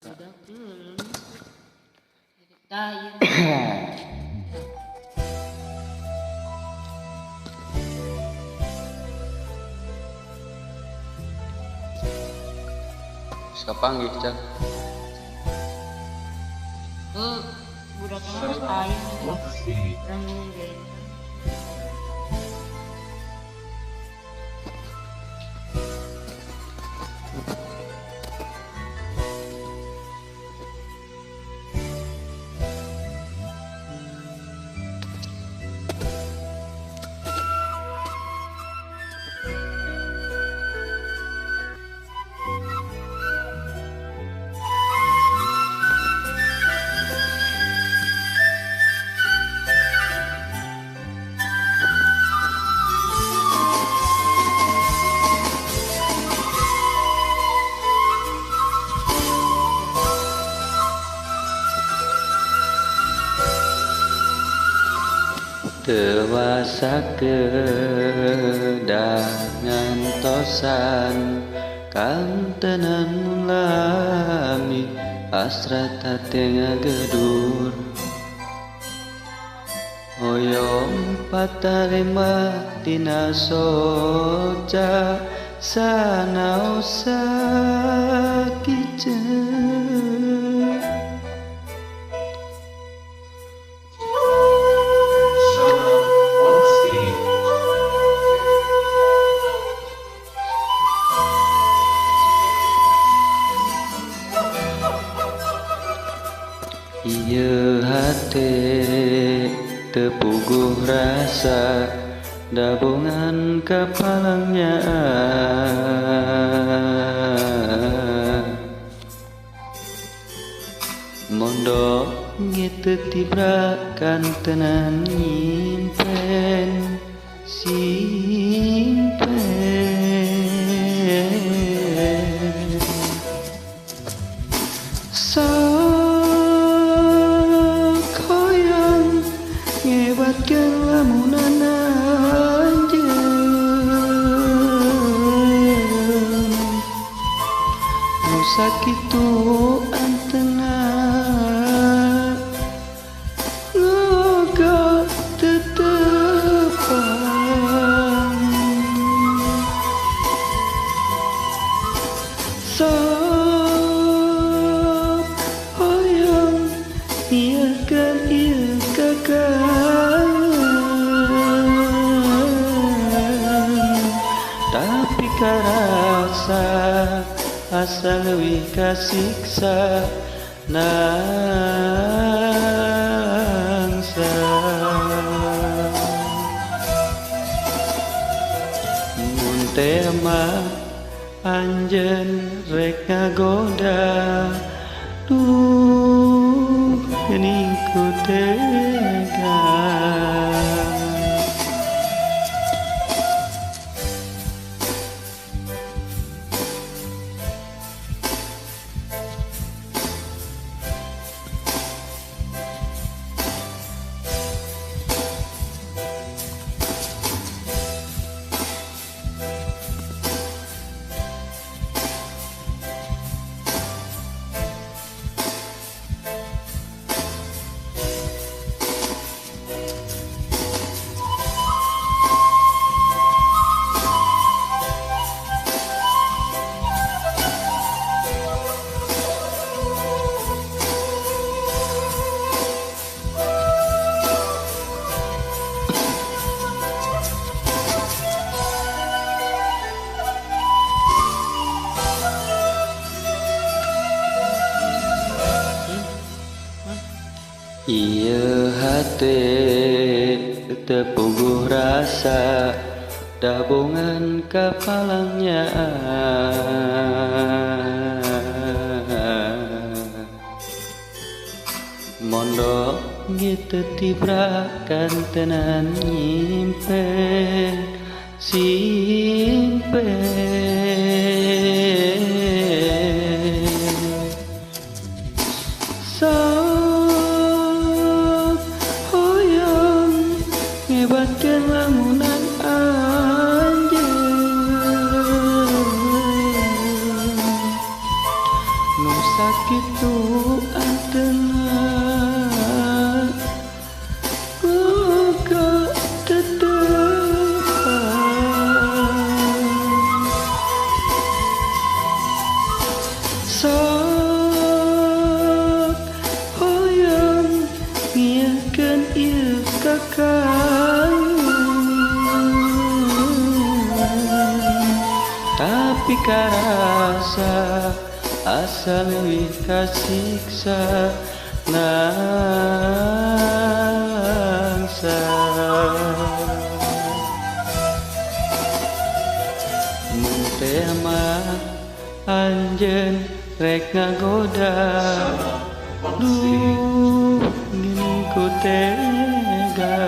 Sudah daya. Kapanggih cak? Budak harus ayam ranggung deh. Dewasa kedangan tosan kantenan mulami asrat tengah gedur hoyong patarima tina soja sanaosa kice ieu hate tepuguh rasa dabungan Kapalang Nyaah mondok gitu tibrakan tenan nyimpen simpen ngebatkeun lamunan anjeun nu sakitu antena ngogok tetepan sok hoyong niakeun ieu kakak tapi karasa asa leuwih kasiksa nangsa mun teh mah anjeun rek ngagoda duh geuning ku tega. Ieu hate tepuguh rasa dabungan Kapalang Nyaah mondok gitu tibrakan tenan nyimpen simpen ngebatkeun lamunan anjeun nu sakit itu antena buka tetepan sok hoyong ngiakeun ieu kakang tapi karasa asa leuwih kasiksa nangsa mun teh mah anjeun rek ngagoda duh gini ku tega